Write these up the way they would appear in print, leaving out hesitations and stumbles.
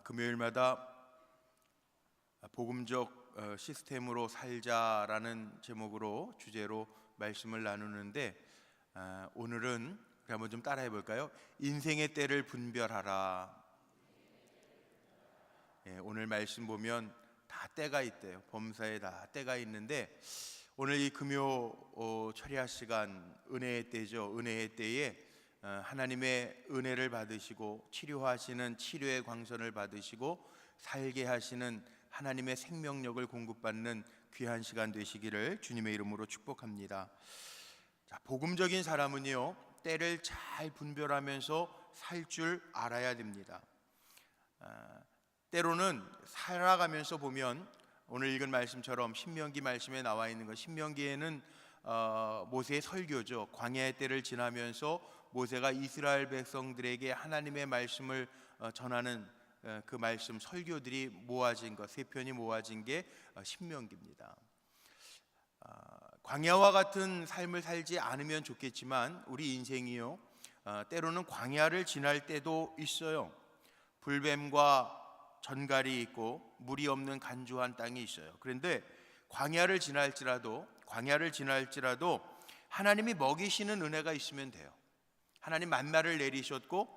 금요일마다 복음적 시스템으로 살자라는 제목으로 주제로 말씀을 나누는데 오늘은 한번 좀 따라해 볼까요? 인생의 때를 분별하라. 오늘 말씀 보면 다 때가 있대요. 범사에 다 때가 있는데 오늘 이 금요 철야 시간 은혜의 때죠. 은혜의 때에 하나님의 은혜를 받으시고 치료하시는 치료의 광선을 받으시고 살게 하시는 하나님의 생명력을 공급받는 귀한 시간 되시기를 주님의 이름으로 축복합니다. 복음적인 사람은요, 때를 잘 분별하면서 살 줄 알아야 됩니다. 때로는 살아가면서 보면 오늘 읽은 말씀처럼 신명기 말씀에 나와 있는 것, 신명기에는 모세의 설교죠. 광야의 때를 지나면서 모세가 이스라엘 백성들에게 하나님의 말씀을 전하는 그 말씀 설교들이 모아진 것, 세 편이 모아진 게 신명기입니다. 광야와 같은 삶을 살지 않으면 좋겠지만 우리 인생이요, 때로는 광야를 지날 때도 있어요. 불뱀과 전갈이 있고 물이 없는 간주한 땅이 있어요. 그런데 광야를 지날지라도 하나님이 먹이시는 은혜가 있으면 돼요. 하나님 만나를 내리셨고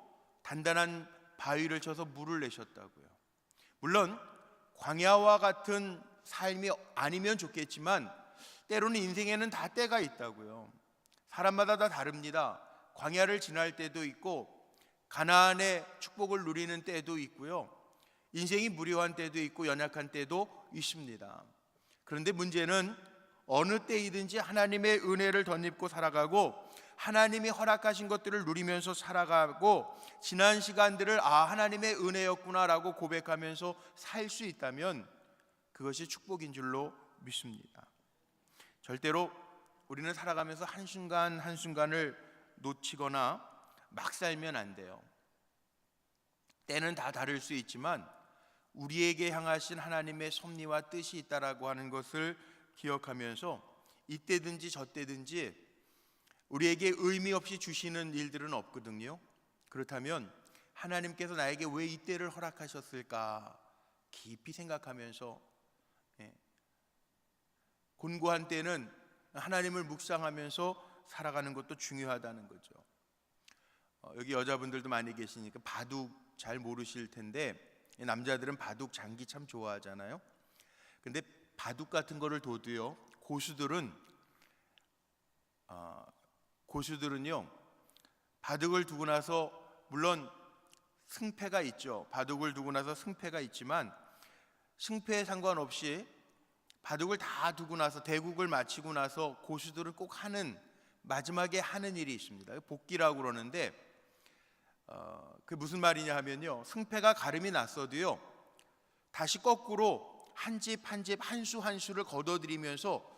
단단한 바위를 쳐서 물을 내셨다고요. 물론 광야와 같은 삶이 아니면 좋겠지만 때로는 인생에는 다 때가 있다고요. 사람마다 다 다릅니다. 광야를 지날 때도 있고 가나안의 축복을 누리는 때도 있고요. 인생이 무료한 때도 있고 연약한 때도 있습니다. 그런데 문제는 어느 때이든지 하나님의 은혜를 덧입고 살아가고 하나님이 허락하신 것들을 누리면서 살아가고 지난 시간들을 하나님의 은혜였구나라고 고백하면서 살 수 있다면 그것이 축복인 줄로 믿습니다. 절대로 우리는 살아가면서 한순간 한순간을 놓치거나 막 살면 안 돼요. 때는 다 다를 수 있지만 우리에게 향하신 하나님의 섭리와 뜻이 있다라고 하는 것을 기억하면서 이때든지 저때든지 우리에게 의미 없이 주시는 일들은 없거든요. 그렇다면 하나님께서 나에게 왜 이때를 허락하셨을까 깊이 생각하면서 곤고한 때는 하나님을 묵상하면서 살아가는 것도 중요하다는 거죠. 여기 여자분들도 많이 계시니까 바둑 잘 모르실 텐데 남자들은 바둑 장기 참 좋아하잖아요. 근데 바둑 같은 거를 둬도요, 고수들은요 바둑을 두고 나서 물론 승패가 있죠. 바둑을 두고 나서 승패가 있지만 승패에 상관없이 바둑을 다 두고 나서 대국을 마치고 나서 고수들은 꼭 마지막에 하는 일이 있습니다. 복기라고 그러는데 그게 무슨 말이냐 하면요, 승패가 가름이 났어도요 다시 거꾸로 한 집 한 집 한 수 한 수를 거둬들이면서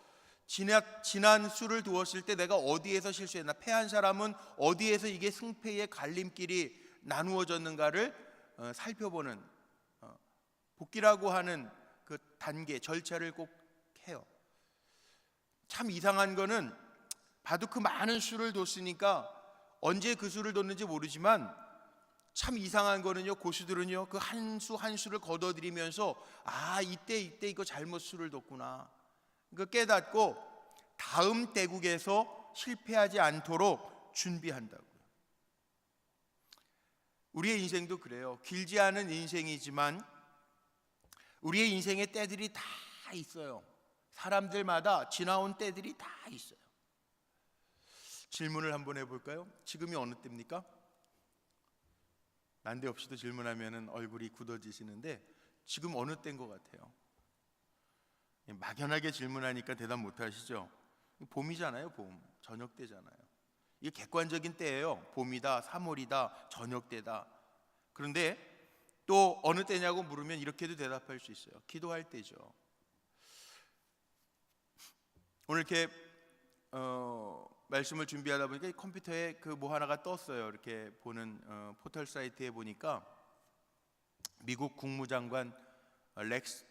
지난 수를 두었을 때 내가 어디에서 실수했나, 패한 사람은 어디에서 이게 승패의 갈림길이 나누어졌는가를 살펴보는 복기라고 하는 그 단계 절차를 꼭 해요. 참 이상한 거는 바둑 그 많은 수를 뒀으니까 언제 그 수를 뒀는지 모르지만 참 이상한 거는요, 고수들은요 그 한 수 한 수를 거둬들이면서 이때 이거 잘못 수를 뒀구나, 그 깨닫고 다음 대국에서 실패하지 않도록 준비한다고요. 우리의 인생도 그래요. 길지 않은 인생이지만 우리의 인생의 때들이 다 있어요. 사람들마다 지나온 때들이 다 있어요. 질문을 한번 해볼까요? 지금이 어느 때입니까? 난데없이도 질문하면 얼굴이 굳어지시는데 지금 어느 때인 것 같아요? 막연하게 질문하니까 대답 못하시죠? 봄이잖아요. 봄, 저녁 때잖아요. 이게 객관적인 때예요. 봄이다, 3월이다, 저녁 때다. 그런데 또 어느 때냐고 물으면 이렇게도 대답할 수 있어요. 기도할 때죠. 오늘 이렇게 말씀을 준비하다 보니까 컴퓨터에 그 뭐 하나가 떴어요. 이렇게 보는 포털 사이트에 보니까 미국 국무장관 렉스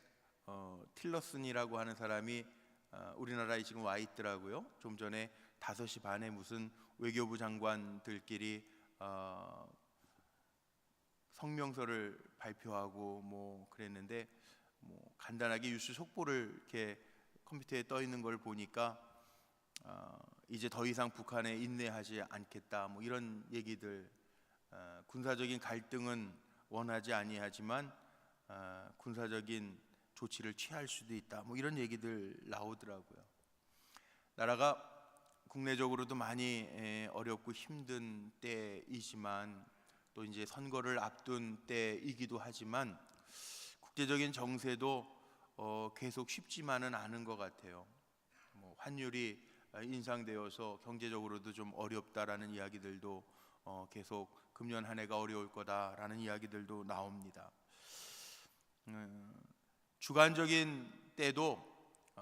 틸러슨이라고 하는 사람이 우리나라에 지금 와 있더라고요. 좀 전에 5시 반에 무슨 외교부 장관들끼리 성명서를 발표하고 뭐 그랬는데 뭐 간단하게 뉴스 속보를 이렇게 컴퓨터에 떠 있는 걸 보니까 이제 더 이상 북한에 인내하지 않겠다 뭐 이런 얘기들, 군사적인 갈등은 원하지 아니하지만 군사적인 조치를 취할 수도 있다 뭐 이런 얘기들 나오더라고요. 나라가 국내적으로도 많이 어렵고 힘든 때이지만 또 이제 선거를 앞둔 때이기도 하지만 국제적인 정세도 계속 쉽지만은 않은 것 같아요. 뭐 환율이 인상되어서 경제적으로도 좀 어렵다라는 이야기들도 계속 금년 한 해가 어려울 거다라는 이야기들도 나옵니다. 주관적인 때도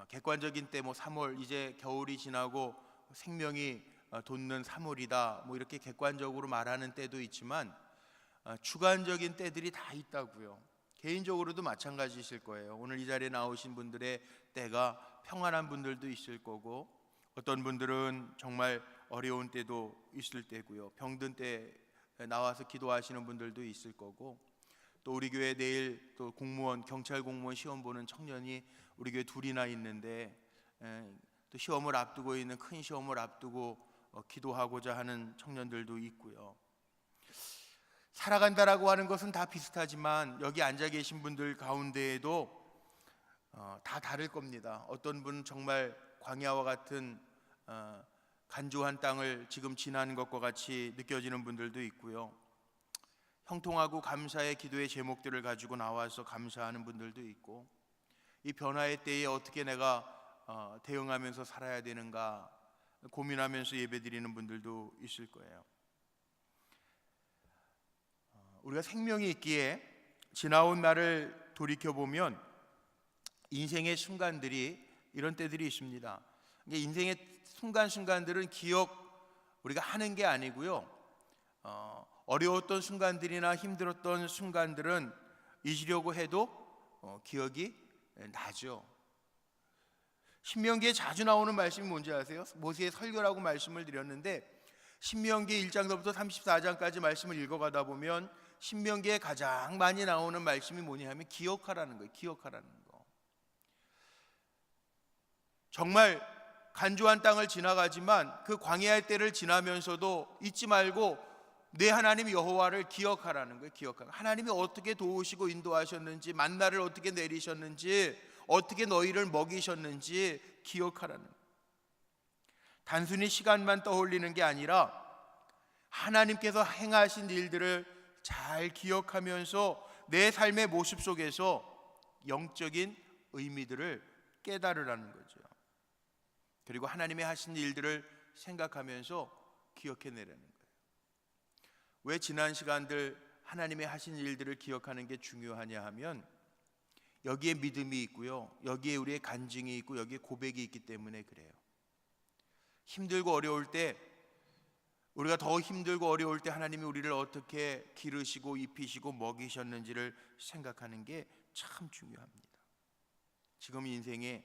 객관적인 때 뭐 3월 이제 겨울이 지나고 생명이 돋는 3월이다 뭐 이렇게 객관적으로 말하는 때도 있지만 주관적인 때들이 다 있다고요. 개인적으로도 마찬가지이실 거예요. 오늘 이 자리에 나오신 분들의 때가 평안한 분들도 있을 거고 어떤 분들은 정말 어려운 때도 있을 때고요. 병든 때 나와서 기도하시는 분들도 있을 거고 또 우리 교회 내일 또 공무원 경찰 공무원 시험 보는 청년이 우리 교회 둘이나 있는데 또 시험을 앞두고 있는 큰 시험을 앞두고 기도하고자 하는 청년들도 있고요. 살아간다라고 하는 것은 다 비슷하지만 여기 앉아 계신 분들 가운데에도 다 다를 겁니다. 어떤 분은 정말 광야와 같은 간조한 땅을 지금 지나는 것과 같이 느껴지는 분들도 있고요. 형통하고 감사의 기도의 제목들을 가지고 나와서 감사하는 분들도 있고 이 변화의 때에 어떻게 내가 대응하면서 살아야 되는가 고민하면서 예배드리는 분들도 있을 거예요. 우리가 생명이 있기에 지나온 날을 돌이켜보면 인생의 순간들이 이런 때들이 있습니다. 인생의 순간순간들은 우리가 하는 게 아니고요. 어려웠던 순간들이나 힘들었던 순간들은 잊으려고 해도 기억이 나죠. 신명기에 자주 나오는 말씀이 뭔지 아세요? 모세의 설교라고 말씀을 드렸는데 신명기 1장부터 34장까지 말씀을 읽어가다 보면 신명기에 가장 많이 나오는 말씀이 뭐냐면 기억하라는 거예요. 기억하라는 거. 정말 간조한 땅을 지나가지만 그 광야의 때를 지나면서도 잊지 말고 내 하나님 여호와를 기억하라는 거예요. 기억하라. 하나님이 어떻게 도우시고 인도하셨는지, 만나를 어떻게 내리셨는지, 어떻게 너희를 먹이셨는지 기억하라는 거예요. 단순히 시간만 떠올리는 게 아니라 하나님께서 행하신 일들을 잘 기억하면서 내 삶의 모습 속에서 영적인 의미들을 깨달으라는 거죠. 그리고 하나님의 하신 일들을 생각하면서 기억해내라는 거예요. 왜 지난 시간들 하나님의 하신 일들을 기억하는 게 중요하냐 하면 여기에 믿음이 있고요, 여기에 우리의 간증이 있고 여기에 고백이 있기 때문에 그래요. 힘들고 어려울 때, 우리가 더 힘들고 어려울 때 하나님이 우리를 어떻게 기르시고 입히시고 먹이셨는지를 생각하는 게 참 중요합니다. 지금 인생의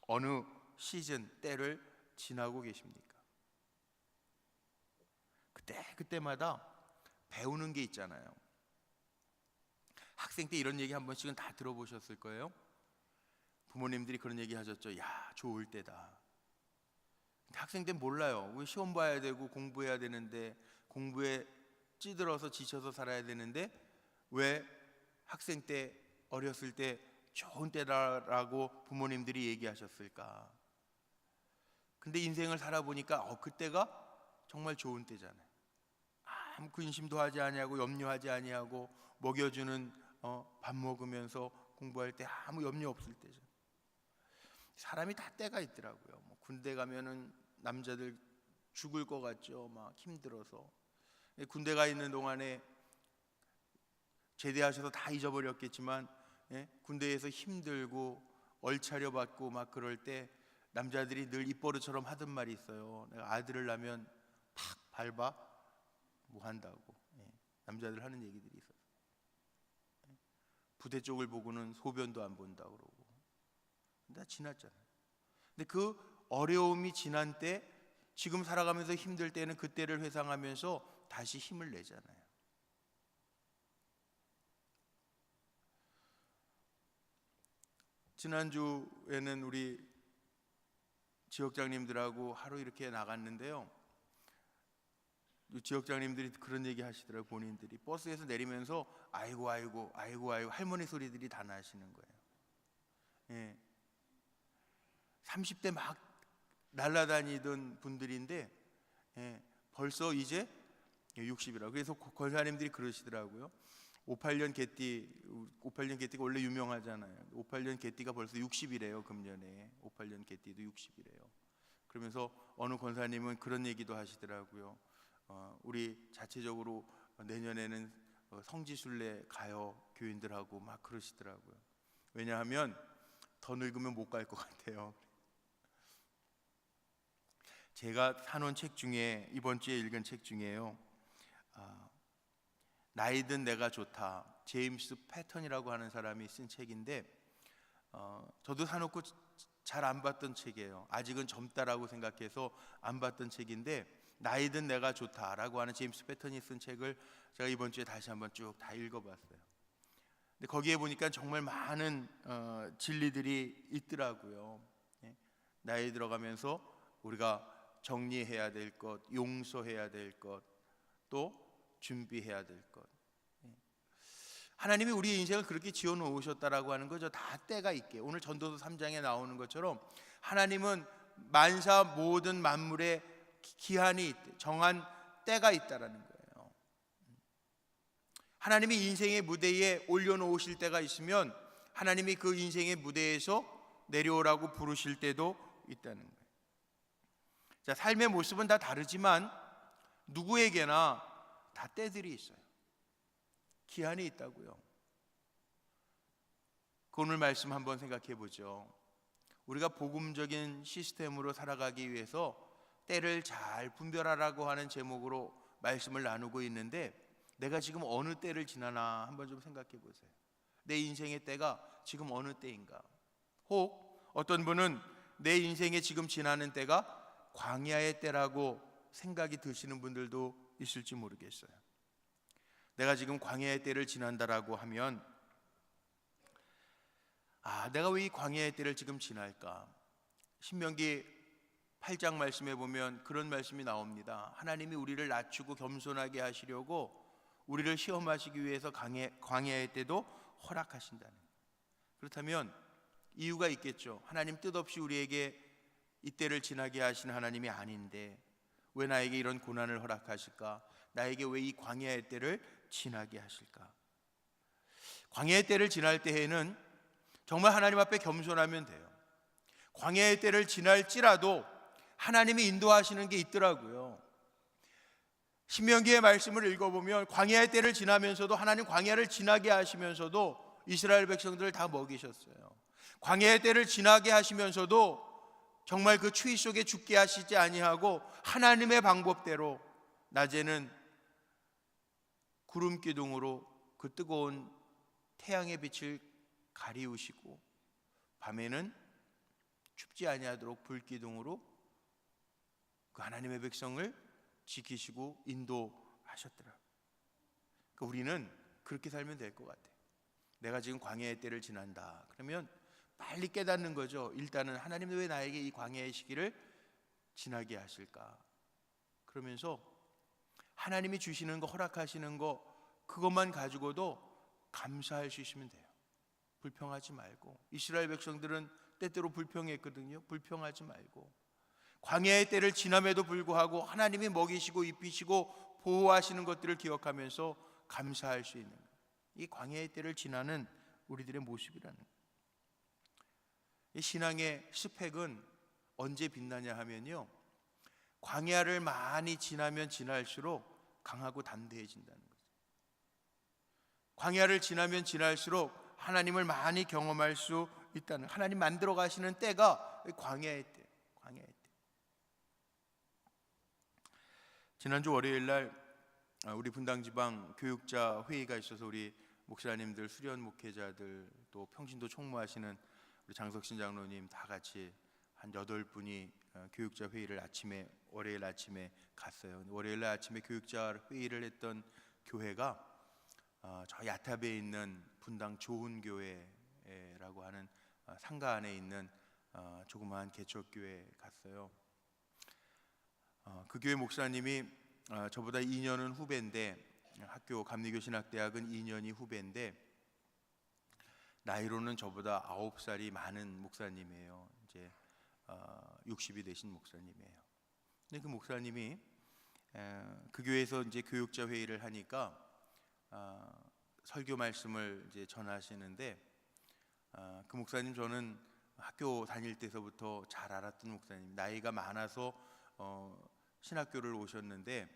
어느 시즌 때를 지나고 계십니까? 그때마다 배우는 게 있잖아요. 학생 때 이런 얘기 한 번씩은 다 들어보셨을 거예요. 부모님들이 그런 얘기 하셨죠. 야, 좋을 때다. 학생 때는 몰라요. 왜 시험 봐야 되고 공부해야 되는데, 공부에 찌들어서 지쳐서 살아야 되는데 왜 학생 때 어렸을 때 좋은 때다라고 부모님들이 얘기하셨을까? 근데 인생을 살아보니까 그때가 정말 좋은 때잖아요. 아무 근심도 하지 아니하고 염려하지 아니하고 먹여주는 밥 먹으면서 공부할 때 아무 염려 없을 때죠. 사람이 다 때가 있더라고요. 뭐 군대 가면은 남자들 죽을 것 같죠. 막 힘들어서. 군대 가 있는 동안에 제대하셔서 다 잊어버렸겠지만 군대에서 힘들고 얼차려 받고 막 그럴 때 남자들이 늘 입버릇처럼 하던 말이 있어요. 내가 아들을 낳으면 팍 밟아 뭐 한다고. 남자들 하는 얘기들이 있어요. 부대 쪽을 보고는 소변도 안 본다 그러고. 다 지났잖아요. 근데 그 어려움이 지난 때, 지금 살아가면서 힘들 때는 그때를 회상하면서 다시 힘을 내잖아요. 지난주에는 우리 지역장님들하고 하루 이렇게 나갔는데요. 지역장님들이 그런 얘기 하시더라고요. 본인들이 버스에서 내리면서 아이고 아이고 아이고 아이고 할머니 소리들이 다 나시는 거예요. 예. 30대 막 날아다니던 분들인데 벌써 이제 60이라고. 그래서 권사님들이 그러시더라고요. 58년 개띠가 원래 유명하잖아요. 58년 개띠가 벌써 60이래요. 금년에 58년 개띠도 60이래요. 그러면서 어느 권사님은 그런 얘기도 하시더라고요. 우리 자체적으로 내년에는 성지순례 가요, 교인들하고 막 그러시더라고요. 왜냐하면 더 늙으면 못 갈 것 같아요. 제가 사놓은 책 중에 이번 주에 읽은 책 중에요, 나이든 내가 좋다, 제임스 패턴이라고 하는 사람이 쓴 책인데 저도 사놓고 잘 안 봤던 책이에요. 아직은 젊다라고 생각해서 안 봤던 책인데, 나이든 내가 좋다라고 하는 제임스 패턴이 쓴 책을 제가 이번 주에 다시 한번 쭉 다 읽어봤어요. 근데 거기에 보니까 정말 많은 진리들이 있더라고요. 나이 들어가면서 우리가 정리해야 될 것, 용서해야 될 것, 또 준비해야 될 것. 하나님이 우리 인생을 그렇게 지어 놓으셨다라고 하는 거죠. 다 때가 있게. 오늘 전도서 3장에 나오는 것처럼 하나님은 만사 모든 만물에 기한이 있대, 정한 때가 있다라는 거예요. 하나님이 인생의 무대에 올려놓으실 때가 있으면 하나님이 그 인생의 무대에서 내려오라고 부르실 때도 있다는 거예요. 자, 삶의 모습은 다 다르지만 누구에게나 다 때들이 있어요. 기한이 있다고요. 그 오늘 말씀 한번 생각해 보죠. 우리가 복음적인 시스템으로 살아가기 위해서 때를 잘 분별하라고 하는 제목으로 말씀을 나누고 있는데, 내가 지금 어느 때를 지나나 한번 좀 생각해 보세요. 내 인생의 때가 지금 어느 때인가? 혹 어떤 분은 내 인생에 지금 지나는 때가 광야의 때라고 생각이 드시는 분들도 있을지 모르겠어요. 내가 지금 광야의 때를 지난다라고 하면, 내가 왜 이 광야의 때를 지금 지날까? 신명기 8장 말씀에 보면 그런 말씀이 나옵니다. 하나님이 우리를 낮추고 겸손하게 하시려고 우리를 시험하시기 위해서 광야의 때도 허락하신다는. 그렇다면 이유가 있겠죠. 하나님 뜻없이 우리에게 이 때를 지나게 하신 하나님이 아닌데 왜 나에게 이런 고난을 허락하실까? 나에게 왜 이 광야의 때를 지나게 하실까? 광야의 때를 지날 때에는 정말 하나님 앞에 겸손하면 돼요. 광야의 때를 지날지라도 하나님이 인도하시는 게 있더라고요. 신명기의 말씀을 읽어보면 광야의 때를 지나면서도 하나님 광야를 지나게 하시면서도 이스라엘 백성들을 다 먹이셨어요. 광야의 때를 지나게 하시면서도 정말 그 추위 속에 죽게 하시지 아니하고 하나님의 방법대로 낮에는 구름 기둥으로 그 뜨거운 태양의 빛을 가리우시고 밤에는 춥지 아니하도록 불 기둥으로 그 하나님의 백성을 지키시고 인도하셨더라고요. 그러니까 우리는 그렇게 살면 될 것 같아요. 내가 지금 광야의 때를 지난다. 그러면 빨리 깨닫는 거죠. 일단은 하나님은 왜 나에게 이 광야의 시기를 지나게 하실까? 그러면서 하나님이 주시는 거, 허락하시는 거, 그것만 가지고도 감사할 수 있으면 돼요. 불평하지 말고. 이스라엘 백성들은 때때로 불평했거든요. 불평하지 말고 광야의 때를 지남에도 불구하고 하나님이 먹이시고 입히시고 보호하시는 것들을 기억하면서 감사할 수 있는, 이 광야의 때를 지나는 우리들의 모습이라는 거예요. 이 신앙의 스펙은 언제 빛나냐 하면요, 광야를 많이 지나면 지날수록 강하고 담대해진다는 거죠. 광야를 지나면 지날수록 하나님을 많이 경험할 수 있다는, 하나님 만들어 가시는 때가 광야의 때. 지난주 월요일 날 우리 분당 지방 교육자 회의가 있어서 우리 목사님들, 수련 목회자들, 또 평신도 총무하시는 우리 장석신 장로님 다 같이 한 8분이 교육자 회의를 월요일 아침에 갔어요. 월요일 날 아침에 교육자 회의를 했던 교회가 저 야탑에 있는 분당 좋은 교회라고 하는 상가 안에 있는 조그마한 개척교회 갔어요. 그 교회 목사님이 저보다 2년은 후배인데, 학교 감리교신학대학은 2년이 후배인데 나이로는 저보다 9살이 많은 목사님이에요. 이제 60이 되신 목사님이에요. 근데 그 목사님이 그 교회에서 이제 교육자 회의를 하니까 설교 말씀을 이제 전하시는데, 그 목사님 저는 학교 다닐 때서부터 잘 알았던 목사님, 나이가 많아서 신학교를 오셨는데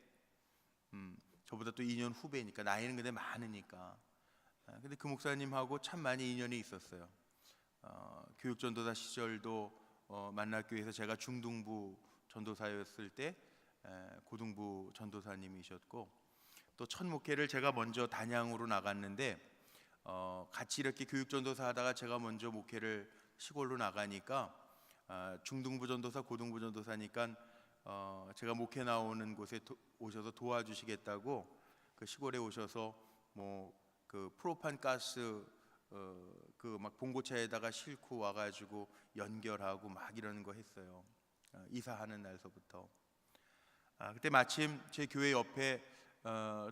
저보다 또 2년 후배니까 나이는 근데 많으니까. 근데 그 목사님하고 참 많이 인연이 있었어요. 교육전도사 시절도 만락교회에서 제가 중등부 전도사였을 때 고등부 전도사님이셨고, 또 첫 목회를 제가 먼저 단양으로 나갔는데 같이 이렇게 교육전도사 하다가 제가 먼저 목회를 시골로 나가니까 중등부 전도사 고등부 전도사니까 제가 목회 나오는 곳에 오셔서 도와주시겠다고 그 시골에 오셔서 뭐 그 프로판 가스 그 막 봉고차에다가 싣고 와가지고 연결하고 막 이러는 거 했어요. 이사하는 날서부터. 그때 마침 제 교회 옆에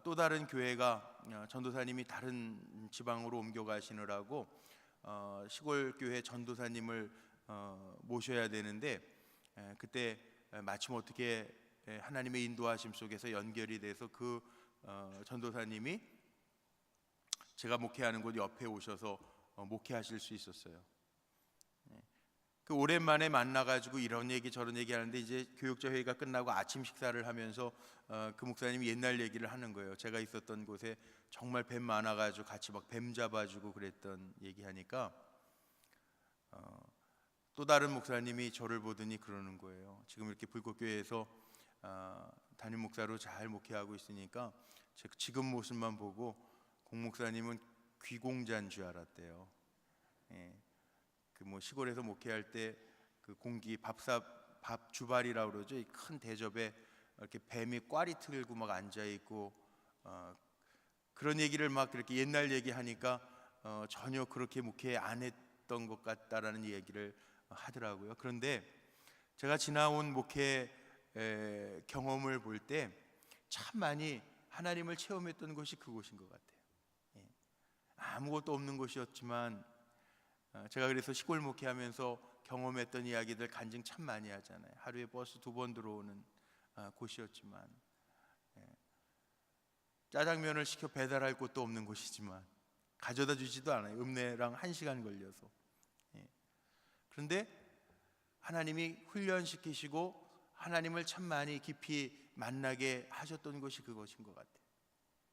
또 다른 교회가 전도사님이 다른 지방으로 옮겨 가시느라고 시골 교회 전도사님을 모셔야 되는데, 그때 마침 어떻게 하나님의 인도하심 속에서 연결이 돼서 그 전도사님이 제가 목회하는 곳 옆에 오셔서 목회하실 수 있었어요. 그 오랜만에 만나가지고 이런 얘기 저런 얘기 하는데, 이제 교육자 회의가 끝나고 아침 식사를 하면서 그 목사님이 옛날 얘기를 하는 거예요. 제가 있었던 곳에 정말 뱀 많아가지고 같이 막 뱀 잡아주고 그랬던 얘기하니까 또 다른 목사님이 저를 보더니 그러는 거예요. 지금 이렇게 불꽃교회에서 담임 목사로 잘 목회하고 있으니까 지금 모습만 보고 공 목사님은 귀공자인 줄 알았대요. 그 뭐 시골에서 목회할 때 그 공기 밥 주발이라고 그러죠. 이 큰 대접에 이렇게 뱀이 꽈리 틀고 막 앉아 있고 그런 얘기를 막 그렇게 옛날 얘기하니까 전혀 그렇게 목회 안 했던 것 같다라는 얘기를 하더라고요. 그런데 제가 지나온 목회 경험을 볼 때 참 많이 하나님을 체험했던 곳이 그곳인 것 같아요. 아무것도 없는 곳이었지만 제가 그래서 시골 목회하면서 경험했던 이야기들 간증 참 많이 하잖아요. 하루에 버스 2번 들어오는 곳이었지만, 짜장면을 시켜 배달할 곳도 없는 곳이지만 가져다 주지도 않아요. 읍내랑 1시간 걸려서. 그런데 하나님이 훈련시키시고 하나님을 참 많이 깊이 만나게 하셨던 것이 그것인 것 같아요.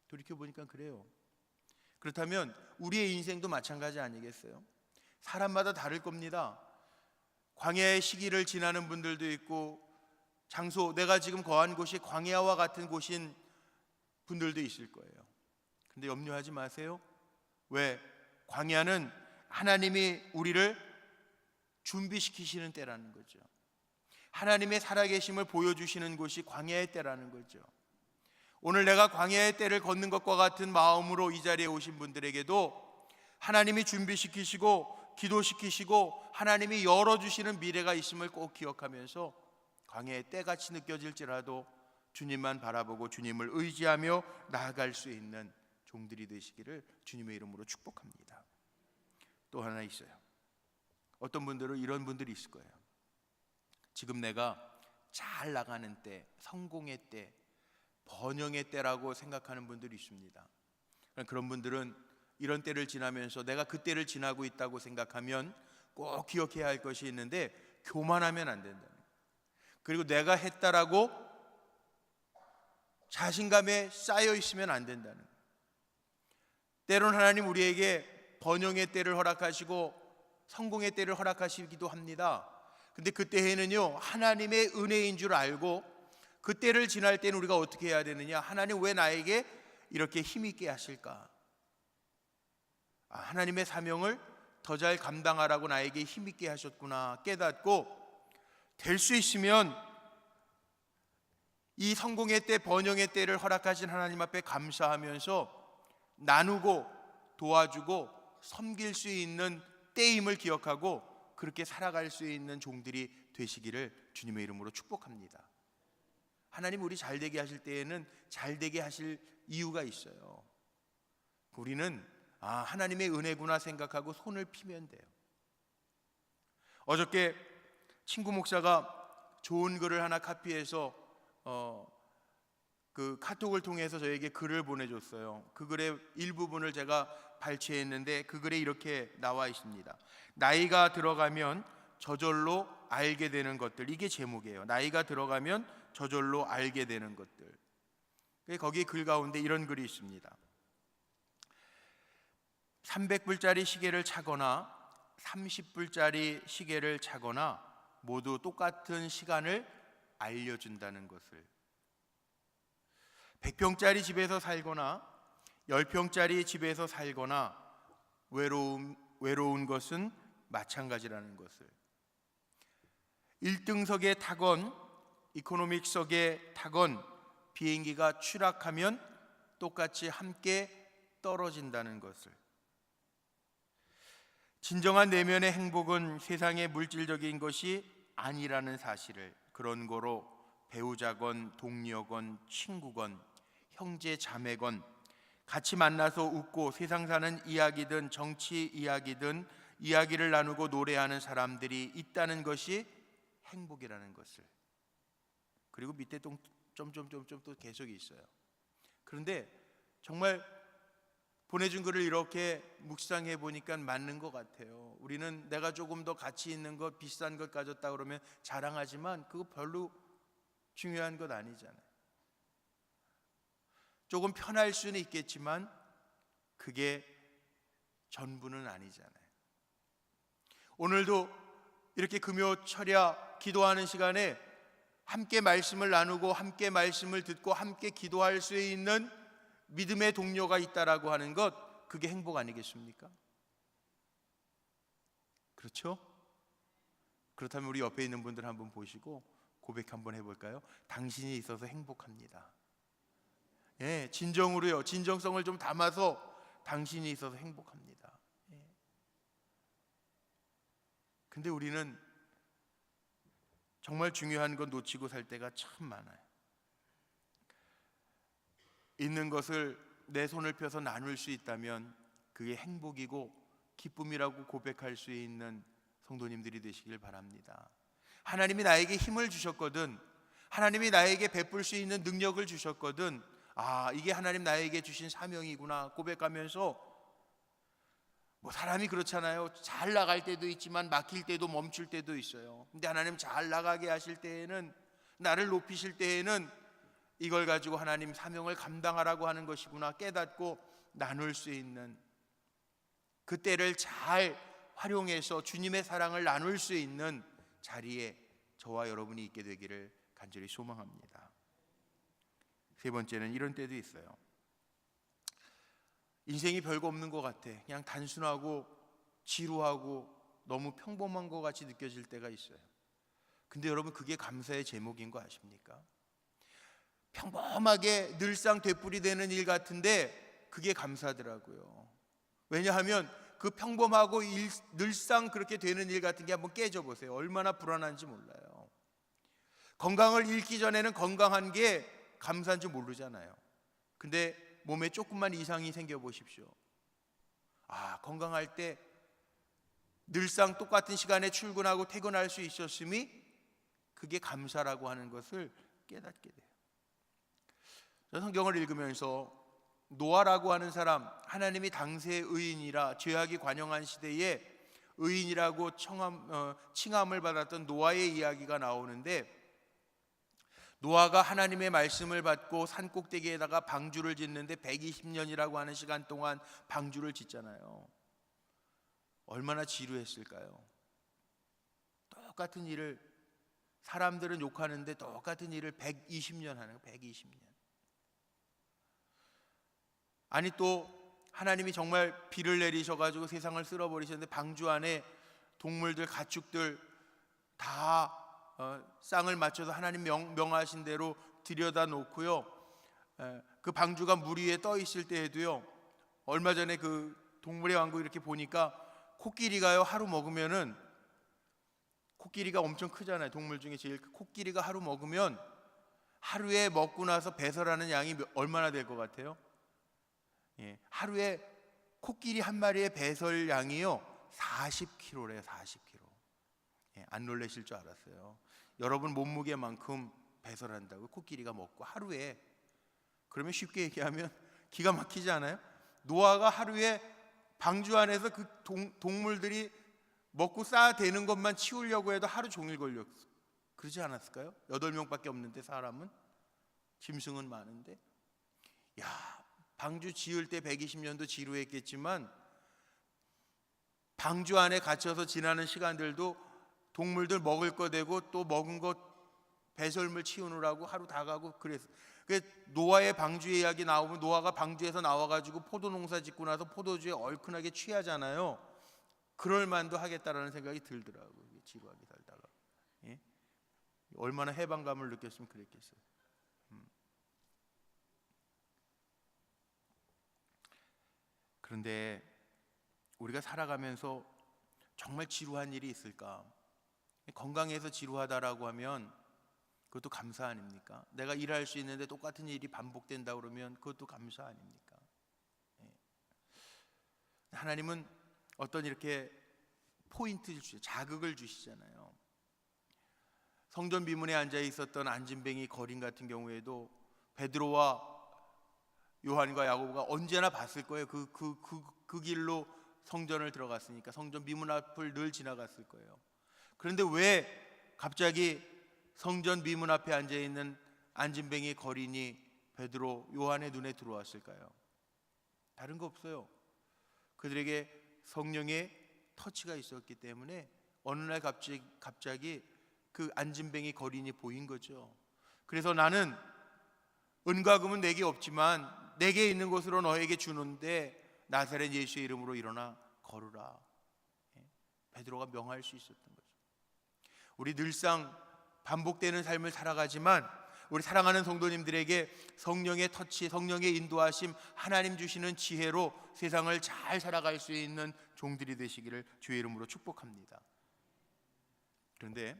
돌이켜보니까 그래요. 그렇다면 우리의 인생도 마찬가지 아니겠어요? 사람마다 다를 겁니다. 광야의 시기를 지나는 분들도 있고, 장소, 내가 지금 거한 곳이 광야와 같은 곳인 분들도 있을 거예요. 근데 염려하지 마세요. 왜? 광야는 하나님이 우리를 준비시키시는 때라는 거죠. 하나님의 살아계심을 보여주시는 곳이 광야의 때라는 거죠. 오늘 내가 광야의 때를 걷는 것과 같은 마음으로 이 자리에 오신 분들에게도 하나님이 준비시키시고 기도시키시고 하나님이 열어주시는 미래가 있음을 꼭 기억하면서 광야의 때같이 느껴질지라도 주님만 바라보고 주님을 의지하며 나아갈 수 있는 종들이 되시기를 주님의 이름으로 축복합니다. 또 하나 있어요. 어떤 분들은 이런 분들이 있을 거예요. 지금 내가 잘 나가는 때, 성공의 때, 번영의 때라고 생각하는 분들이 있습니다. 그런 분들은 이런 때를 지나면서 내가 그 때를 지나고 있다고 생각하면 꼭 기억해야 할 것이 있는데, 교만하면 안 된다는 거예요. 그리고 내가 했다라고 자신감에 쌓여 있으면 안 된다는 거예요. 때론 하나님 우리에게 번영의 때를 허락하시고 성공의 때를 허락하시기도 합니다. 근데 그때에는요, 하나님의 은혜인 줄 알고 그 때를 지날 때는 우리가 어떻게 해야 되느냐? 하나님 왜 나에게 이렇게 힘있게 하실까? 하나님의 사명을 더 잘 감당하라고 나에게 힘있게 하셨구나 깨닫고, 될 수 있으면 이 성공의 때, 번영의 때를 허락하신 하나님 앞에 감사하면서 나누고 도와주고 섬길 수 있는 때임을 기억하고 그렇게 살아갈 수 있는 종들이 되시기를 주님의 이름으로 축복합니다. 하나님 우리 잘되게 하실 때에는 잘되게 하실 이유가 있어요. 우리는 하나님의 은혜구나 생각하고 손을 피면 돼요. 어저께 친구 목사가 좋은 글을 하나 카피해서 그 카톡을 통해서 저에게 글을 보내줬어요. 그 글의 일부분을 제가 발췌했는데 그 글에 이렇게 나와 있습니다. 나이가 들어가면 저절로 알게 되는 것들, 이게 제목이에요. 나이가 들어가면 저절로 알게 되는 것들. 거기 글 가운데 이런 글이 있습니다. 300불짜리 시계를 차거나 30불짜리 시계를 차거나 모두 똑같은 시간을 알려준다는 것을. 100평짜리 집에서 살거나 10평짜리 집에서 살거나 외로운 것은 마찬가지라는 것을. 1등석에 타건 이코노믹석에 타건 비행기가 추락하면 똑같이 함께 떨어진다는 것을. 진정한 내면의 행복은 세상의 물질적인 것이 아니라는 사실을. 그런 거로 배우자건 동료건 친구건 형제 자매건 같이 만나서 웃고 세상 사는 이야기든 정치 이야기든 이야기를 나누고 노래하는 사람들이 있다는 것이 행복이라는 것을. 그리고 밑에 또 점점점점 또 계속 있어요. 그런데 정말 보내준 글을 이렇게 묵상해 보니까 맞는 것 같아요. 우리는 내가 조금 더 가치 있는 것, 비싼 것 가졌다 그러면 자랑하지만 그거 별로 중요한 것 아니잖아요. 조금 편할 수는 있겠지만 그게 전부는 아니잖아요. 오늘도 이렇게 금요 철야 기도하는 시간에 함께 말씀을 나누고 함께 말씀을 듣고 함께 기도할 수 있는 믿음의 동료가 있다라고 하는 것, 그게 행복 아니겠습니까? 그렇죠? 그렇다면 우리 옆에 있는 분들 한번 보시고 고백 한번 해볼까요? 당신이 있어서 행복합니다. 예, 진정으로요. 진정성을 좀 담아서 당신이 있어서 행복합니다. 예. 근데 우리는 정말 중요한 건 놓치고 살 때가 참 많아요. 있는 것을 내 손을 펴서 나눌 수 있다면 그게 행복이고 기쁨이라고 고백할 수 있는 성도님들이 되시길 바랍니다. 하나님이 나에게 힘을 주셨거든, 하나님이 나에게 베풀 수 있는 능력을 주셨거든, 이게 하나님 나에게 주신 사명이구나 고백하면서, 사람이 그렇잖아요. 잘 나갈 때도 있지만 막힐 때도 멈출 때도 있어요. 근데 하나님 잘 나가게 하실 때에는, 나를 높이실 때에는 이걸 가지고 하나님 사명을 감당하라고 하는 것이구나 깨닫고 나눌 수 있는, 그 때를 잘 활용해서 주님의 사랑을 나눌 수 있는 자리에 저와 여러분이 있게 되기를 간절히 소망합니다. 세 번째는 이런 때도 있어요. 인생이 별거 없는 것 같아. 그냥 단순하고 지루하고 너무 평범한 것 같이 느껴질 때가 있어요. 근데 여러분, 그게 감사의 제목인 거 아십니까? 평범하게 늘상 되풀이되는 일 같은데 그게 감사하더라고요. 왜냐하면 그 평범하고 늘상 그렇게 되는 일 같은 게 한번 깨져보세요. 얼마나 불안한지 몰라요. 건강을 잃기 전에는 건강한 게 감사한 줄 모르잖아요. 근데 몸에 조금만 이상이 생겨보십시오. 건강할 때 늘상 똑같은 시간에 출근하고 퇴근할 수 있었음이, 그게 감사라고 하는 것을 깨닫게 돼요. 성경을 읽으면서 노아라고 하는 사람, 하나님이 당시의 의인이라 죄악이 관영한 시대에 의인이라고 칭함을 받았던 노아의 이야기가 나오는데, 노아가 하나님의 말씀을 받고 산꼭대기에다가 방주를 짓는데 120년이라고 하는 시간 동안 방주를 짓잖아요. 얼마나 지루했을까요? 똑같은 일을, 사람들은 욕하는데 똑같은 일을 120년 하는 거예요. 120년. 아니, 또 하나님이 정말 비를 내리셔가지고 세상을 쓸어버리셨는데 방주 안에 동물들, 가축들 다 쌍을 맞춰서 하나님 명하신 대로 들여다 놓고요, 그 방주가 물 위에 떠 있을 때에도요, 얼마 전에 그 동물의 왕국 이렇게 보니까 코끼리가요, 하루 먹으면은, 코끼리가 엄청 크잖아요. 동물 중에 제일 코끼리가 하루 먹으면 하루에 먹고 나서 배설하는 양이 얼마나 될 것 같아요? 예, 하루에 코끼리 한 마리의 배설량이요 40kg래요. 40kg. 예, 안 놀라실 줄 알았어요. 여러분 몸무게만큼 배설한다고 코끼리가 먹고 하루에. 그러면 쉽게 얘기하면 기가 막히지 않아요? 노아가 하루에 방주 안에서 그 동물들이 먹고 쌓아대는 것만 치우려고 해도 하루 종일 걸렸어. 그러지 않았을까요? 8명밖에 없는데 사람은, 짐승은 많은데. 야, 방주 지을 때 120년도 지루했겠지만 방주 안에 갇혀서 지나는 시간들도 동물들 먹을 거 되고 또 먹은 것 배설물 치우느라고 하루 다 가고 그랬어. 노아의 방주 이야기 나오면 노아가 방주에서 나와가지고 포도 농사 짓고 나서 포도주에 얼큰하게 취하잖아요. 그럴 만도 하겠다라는 생각이 들더라고요. 지루하게 살다가. 예? 얼마나 해방감을 느꼈으면 그랬겠어요. 그런데 우리가 살아가면서 정말 지루한 일이 있을까? 건강해서 지루하다라고 하면 그것도 감사 아닙니까? 내가 일할 수 있는데 똑같은 일이 반복된다 그러면 그것도 감사 아닙니까? 예. 하나님은 어떤 이렇게 포인트를 주시죠. 자극을 주시잖아요. 성전 비문에 앉아 있었던 안진뱅이 거린 같은 경우에도 베드로와 요한과 야고보가 언제나 봤을 거예요. 그 길로 성전을 들어갔으니까 성전 비문 앞을 늘 지나갔을 거예요. 그런데 왜 갑자기 성전 비문 앞에 앉아 있는 안진뱅이 거린이 베드로, 요한의 눈에 들어왔을까요? 다른 거 없어요. 그들에게 성령의 터치가 있었기 때문에 어느 날 갑자기 그 안진뱅이 거린이 보인 거죠. 그래서 나는 은과 금은 내게 없지만 내게 있는 것으로 너에게 주는데 나사렛 예수의 이름으로 일어나 걸으라. 베드로가 명할 수 있었던 거죠. 우리 늘상 반복되는 삶을 살아가지만 우리 사랑하는 성도님들에게 성령의 터치, 성령의 인도하심, 하나님 주시는 지혜로 세상을 잘 살아갈 수 있는 종들이 되시기를 주의 이름으로 축복합니다. 그런데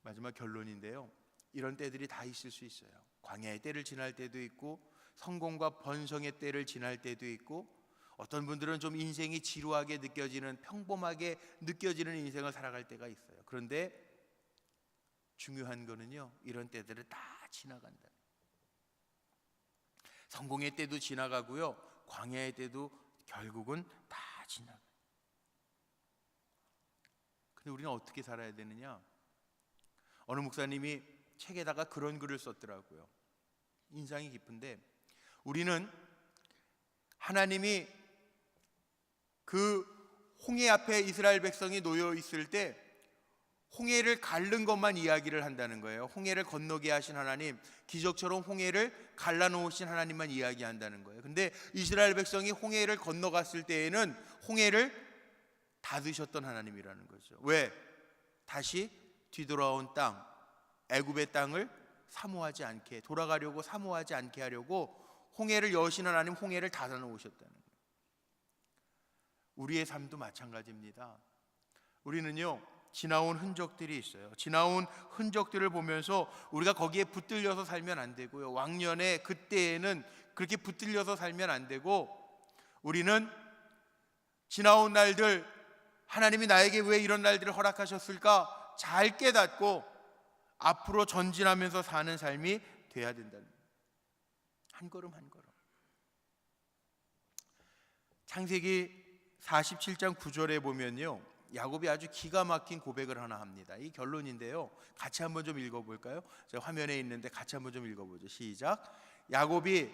마지막 결론인데요, 이런 때들이 다 있을 수 있어요. 광야의 때를 지날 때도 있고 성공과 번성의 때를 지날 때도 있고 어떤 분들은 좀 인생이 지루하게 느껴지는, 평범하게 느껴지는 인생을 살아갈 때가 있어요. 그런데 중요한 거는요, 이런 때들을 다 지나간다. 성공의 때도 지나가고요, 광야의 때도 결국은 다 지나가요. 근데 우리는 어떻게 살아야 되느냐? 어느 목사님이 책에다가 그런 글을 썼더라고요. 인상이 깊은데, 우리는 하나님이 그 홍해 앞에 이스라엘 백성이 놓여 있을 때 홍해를 가른 것만 이야기를 한다는 거예요. 홍해를 건너게 하신 하나님, 기적처럼 홍해를 갈라놓으신 하나님만 이야기한다는 거예요. 근데 이스라엘 백성이 홍해를 건너갔을 때에는 홍해를 닫으셨던 하나님이라는 거죠. 왜? 다시 뒤돌아온 땅, 애굽의 땅을 사모하지 않게, 돌아가려고 사모하지 않게 하려고 홍해를 여신 하나님, 홍해를 닫아놓으셨다는 거예요. 우리의 삶도 마찬가지입니다. 우리는요, 지나온 흔적들이 있어요. 지나온 흔적들을 보면서 우리가 거기에 붙들려서 살면 안 되고요, 왕년에 그때에는 그렇게 붙들려서 살면 안 되고, 우리는 지나온 날들, 하나님이 나에게 왜 이런 날들을 허락하셨을까 잘 깨닫고 앞으로 전진하면서 사는 삶이 돼야 된다는 거예요. 한 걸음 한 걸음. 창세기 47장 9절에 보면요, 야곱이 아주 기가 막힌 고백을 하나 합니다. 이 결론인데요, 같이 한번 좀 읽어볼까요? 제가 화면에 있는데 같이 한번 좀 읽어보죠. 시작. 야곱이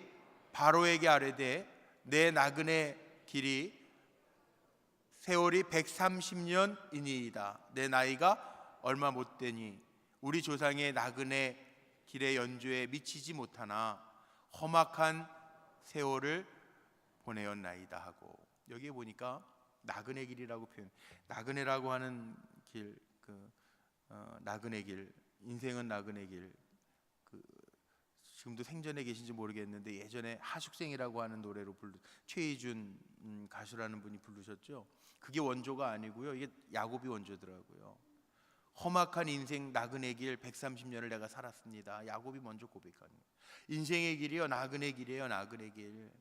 바로에게 아뢰되 내 나그네 길이 세월이 130년이니이다. 내 나이가 얼마 못 되니 우리 조상의 나그네 길의 연조에 미치지 못하나 험악한 세월을 보내었나이다 하고, 여기에 보니까 나그네 길이라고 표현, 나그네라고 하는 길, 나그네 길, 인생은 나그네 길, 지금도 생전에 계신지 모르겠는데 예전에 하숙생이라고 하는 노래로 최희준 가수라는 분이 부르셨죠. 그게 원조가 아니고요, 이게 야곱이 원조더라고요. 험악한 인생 나그네 길 130년을 내가 살았습니다. 야곱이 먼저 고백하는 거예요. 인생의 길이요 나그네 길이에요. 나그네 길.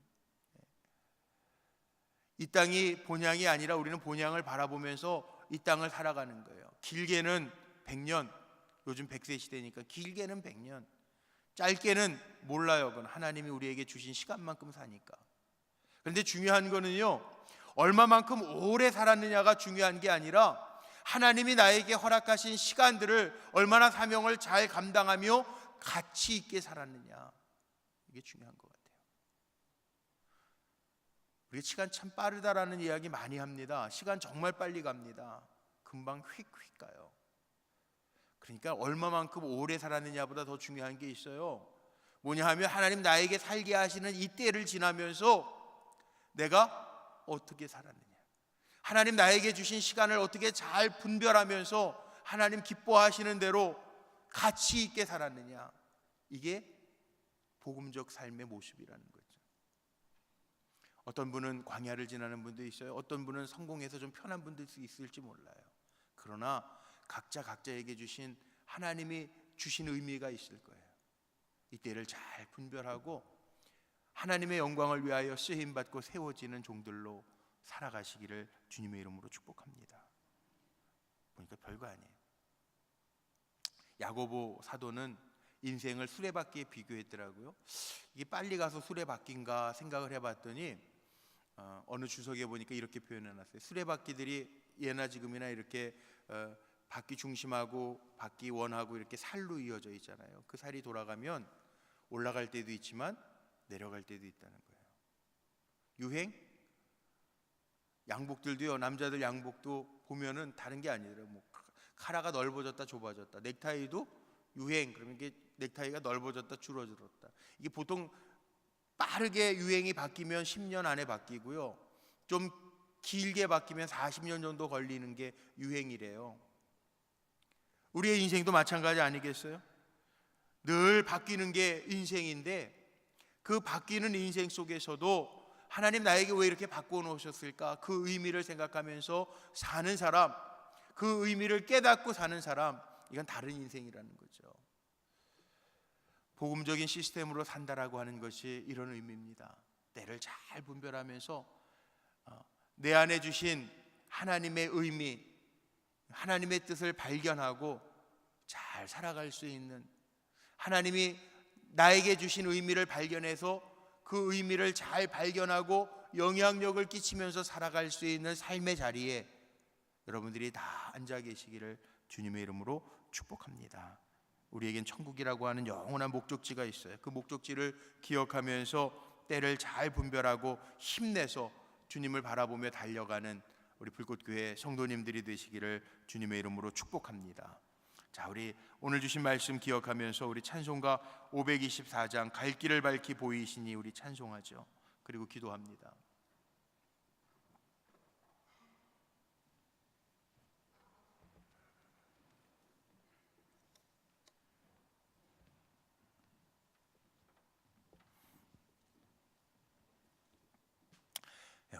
이 땅이 본향이 아니라 우리는 본향을 바라보면서 이 땅을 살아가는 거예요. 길게는 100년, 요즘 100세 시대니까 길게는 100년, 짧게는 몰라요. 그건 하나님이 우리에게 주신 시간만큼 사니까. 그런데 중요한 거는요, 얼마만큼 오래 살았느냐가 중요한 게 아니라 하나님이 나에게 허락하신 시간들을 얼마나 사명을 잘 감당하며 가치 있게 살았느냐, 이게 중요한 것 같아요. 우리 시간 참 빠르다라는 이야기 많이 합니다. 시간 정말 빨리 갑니다. 금방 휙휙 가요. 그러니까 얼마만큼 오래 살았느냐보다 더 중요한 게 있어요. 뭐냐 하면 하나님 나에게 살게 하시는 이 때를 지나면서 내가 어떻게 살았느냐, 하나님 나에게 주신 시간을 어떻게 잘 분별하면서 하나님 기뻐하시는 대로 가치 있게 살았느냐, 이게 복음적 삶의 모습이라는 거죠. 어떤 분은 광야를 지나는 분도 있어요. 어떤 분은 성공해서 좀 편한 분도 있을지 몰라요. 그러나 각자에게 주신 하나님이 주신 의미가 있을 거예요. 이때를 잘 분별하고 하나님의 영광을 위하여 쓰임받고 세워지는 종들로 살아가시기를 주님의 이름으로 축복합니다. 보니까 별거 아니에요. 야고보 사도는 인생을 수레바퀴에 비교했더라고요. 이게 빨리 가서 수레바퀴인가 생각을 해봤더니 어느 주석에 보니까 이렇게 표현해놨어요. 수레바퀴들이 예나 지금이나 이렇게 바퀴 중심하고 바퀴 원하고 이렇게 살로 이어져 있잖아요. 그 살이 돌아가면 올라갈 때도 있지만 내려갈 때도 있다는 거예요. 유행? 양복들도요, 남자들 양복도 보면은 다른 게 아니더라고요. 뭐 카라가 넓어졌다 좁아졌다. 넥타이도 유행, 그러면 이게 넥타이가 넓어졌다 줄어들었다. 이게 보통 빠르게 유행이 바뀌면 10년 안에 바뀌고요, 좀 길게 바뀌면 40년 정도 걸리는 게 유행이래요. 우리의 인생도 마찬가지 아니겠어요? 늘 바뀌는 게 인생인데 그 바뀌는 인생 속에서도 하나님 나에게 왜 이렇게 바꿔 놓으셨을까, 그 의미를 생각하면서 사는 사람, 그 의미를 깨닫고 사는 사람, 이건 다른 인생이라는 거죠. 복음적인 시스템으로 산다라고 하는 것이 이런 의미입니다. 때를 잘 분별하면서 내 안에 주신 하나님의 의미, 하나님의 뜻을 발견하고 잘 살아갈 수 있는, 하나님이 나에게 주신 의미를 발견해서 그 의미를 잘 발견하고 영향력을 끼치면서 살아갈 수 있는 삶의 자리에 여러분들이 다 앉아 계시기를 주님의 이름으로 축복합니다. 우리에겐 천국이라고 하는 영원한 목적지가 있어요. 그 목적지를 기억하면서 때를 잘 분별하고 힘내서 주님을 바라보며 달려가는 우리 불꽃교회 성도님들이 되시기를 주님의 이름으로 축복합니다. 자, 우리 오늘 주신 말씀 기억하면서 우리 찬송가 524장 갈 길을 밝히 보이시니 우리 찬송하죠. 그리고 기도합니다.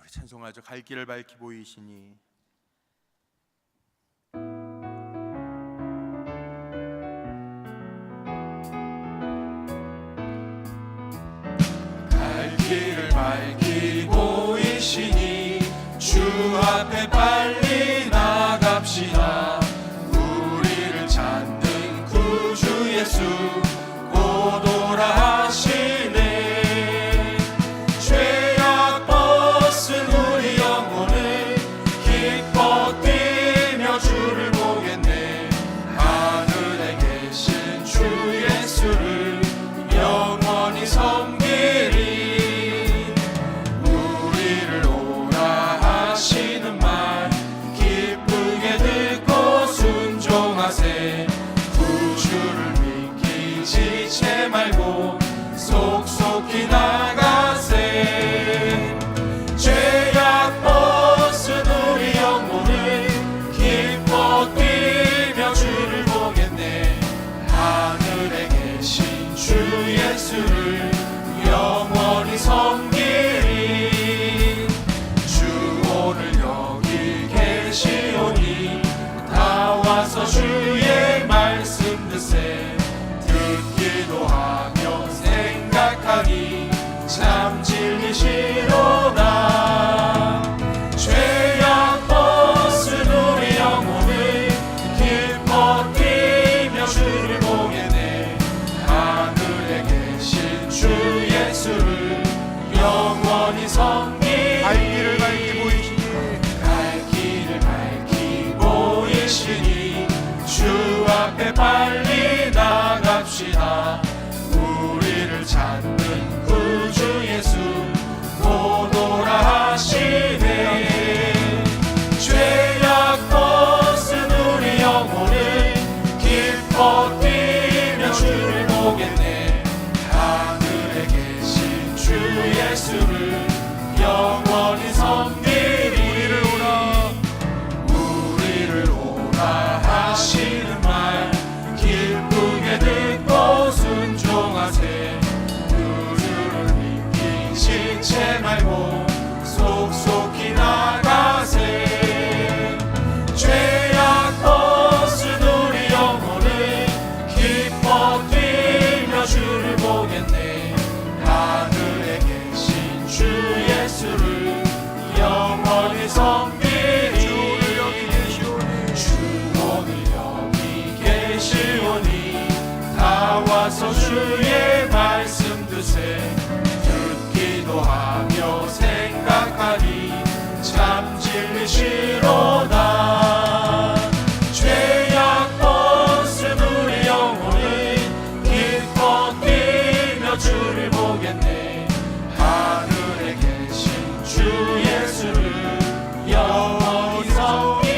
우리 찬송하죠. 갈 길을 밝히 보이시니. 갈 길을 밝히 보이시니 주 앞에 빨리 나갑시다. 우리를 찾는 구주 예수 고도라 하시네. 구주를 믿기 봅시다. 우리를 찾는 구주 예수 오노라 하시네. 죄악 벗은 우리 영혼을 기뻐 뛰며 주를 보겠네. 하늘에 계신 주 예수를 영원히 섬기리. 우리를 오라 하시는 말 기쁘게 듣고 순종하세. 그들을 이긴 채 말고 속속히 나가세. 죄악 벗은 우리 영혼을 기뻐 뛰며 주를 보겠네. 하늘에 계신 주 예수를 영원히 섬기리. 나와서 주의 말씀 드세. 듣기도 하며 생각하니 참 진리시로다. 죄악 벗은 우리 영혼을 기뻐 뛰며 주를 보겠네. 하늘에 계신 주 예수를 영원히 섬기리.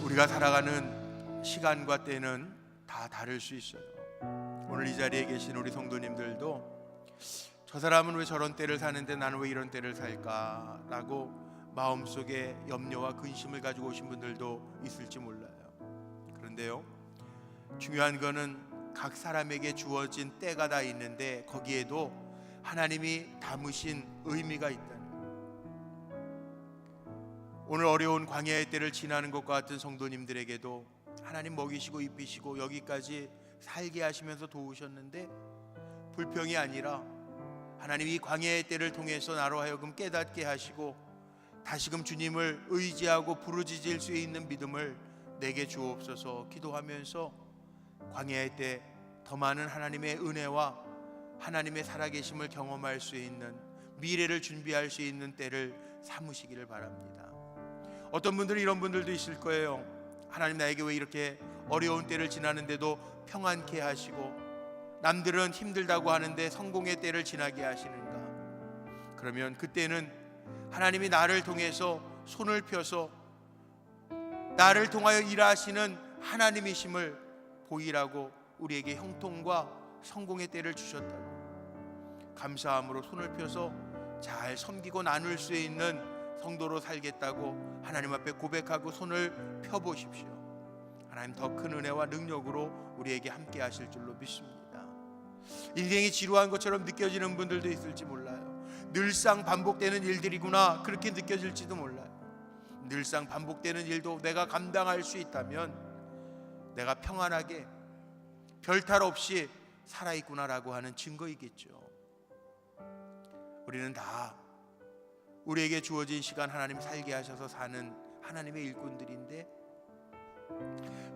우리가 살아가는 시간과 때는 다 다를 수 있어요. 오늘 이 자리에 계신 우리 성도님들도 저 사람은 왜 저런 때를 사는데 나는 왜 이런 때를 살까 라고 마음속에 염려와 근심을 가지고 오신 분들도 있을지 몰라요. 그런데요, 중요한 거는 각 사람에게 주어진 때가 다 있는데 거기에도 하나님이 담으신 의미가 있다는 거예요. 오늘 어려운 광야의 때를 지나는 것과 같은 성도님들에게도 하나님 먹이시고 입히시고 여기까지 살게 하시면서 도우셨는데 불평이 아니라 하나님이 광야의 때를 통해서 나로 하여금 깨닫게 하시고 다시금 주님을 의지하고 부르짖을 수 있는 믿음을 내게 주옵소서 기도하면서 광야의 때 더 많은 하나님의 은혜와 하나님의 살아계심을 경험할 수 있는, 미래를 준비할 수 있는 때를 삼으시기를 바랍니다. 어떤 분들은 이런 분들도 있을 거예요. 하나님 나에게 왜 이렇게 어려운 때를 지나는데도 평안케 하시고 남들은 힘들다고 하는데 성공의 때를 지나게 하시는가? 그러면 그때는 하나님이 나를 통해서 손을 펴서 나를 통하여 일하시는 하나님이심을 보이라고 우리에게 형통과 성공의 때를 주셨다고 감사함으로 손을 펴서 잘 섬기고 나눌 수 있는 성도로 살겠다고 하나님 앞에 고백하고 손을 펴보십시오. 하나님 더 큰 은혜와 능력으로 우리에게 함께 하실 줄로 믿습니다. 인생이 지루한 것처럼 느껴지는 분들도 있을지 몰라요. 늘상 반복되는 일들이구나 그렇게 느껴질지도 몰라요. 늘상 반복되는 일도 내가 감당할 수 있다면 내가 평안하게 별탈 없이 살아있구나라고 하는 증거이겠죠. 우리는 다 우리에게 주어진 시간 하나님 살게 하셔서 사는 하나님의 일꾼들인데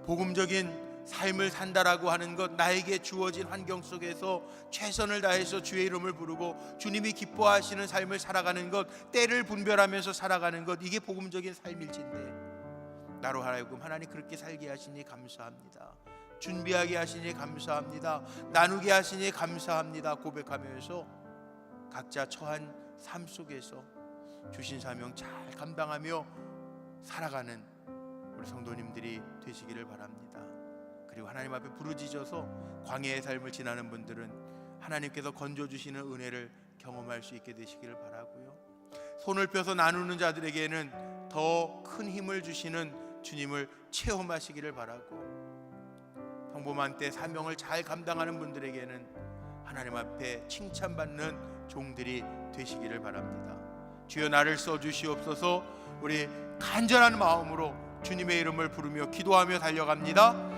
복음적인 삶을 산다라고 하는 것, 나에게 주어진 환경 속에서 최선을 다해서 주의 이름을 부르고 주님이 기뻐하시는 삶을 살아가는 것, 때를 분별하면서 살아가는 것, 이게 복음적인 삶일진데 나로 하여금 하나님 그렇게 살게 하시니 감사합니다. 준비하게 하시니 감사합니다. 나누게 하시니 감사합니다. 고백하면서 각자 처한 삶 속에서 주신 사명 잘 감당하며 살아가는 우리 성도님들이 되시기를 바랍니다. 그리고 하나님 앞에 부르짖어서 광야의 삶을 지나는 분들은 하나님께서 건져주시는 은혜를 경험할 수 있게 되시기를 바라고요. 손을 펴서 나누는 자들에게는 더 큰 힘을 주시는 주님을 체험하시기를 바라고, 평범한 때 사명을 잘 감당하는 분들에게는 하나님 앞에 칭찬받는 종들이 되시기를 바랍니다. 주여 나를 써주시옵소서. 우리 간절한 마음으로 주님의 이름을 부르며 기도하며 달려갑니다.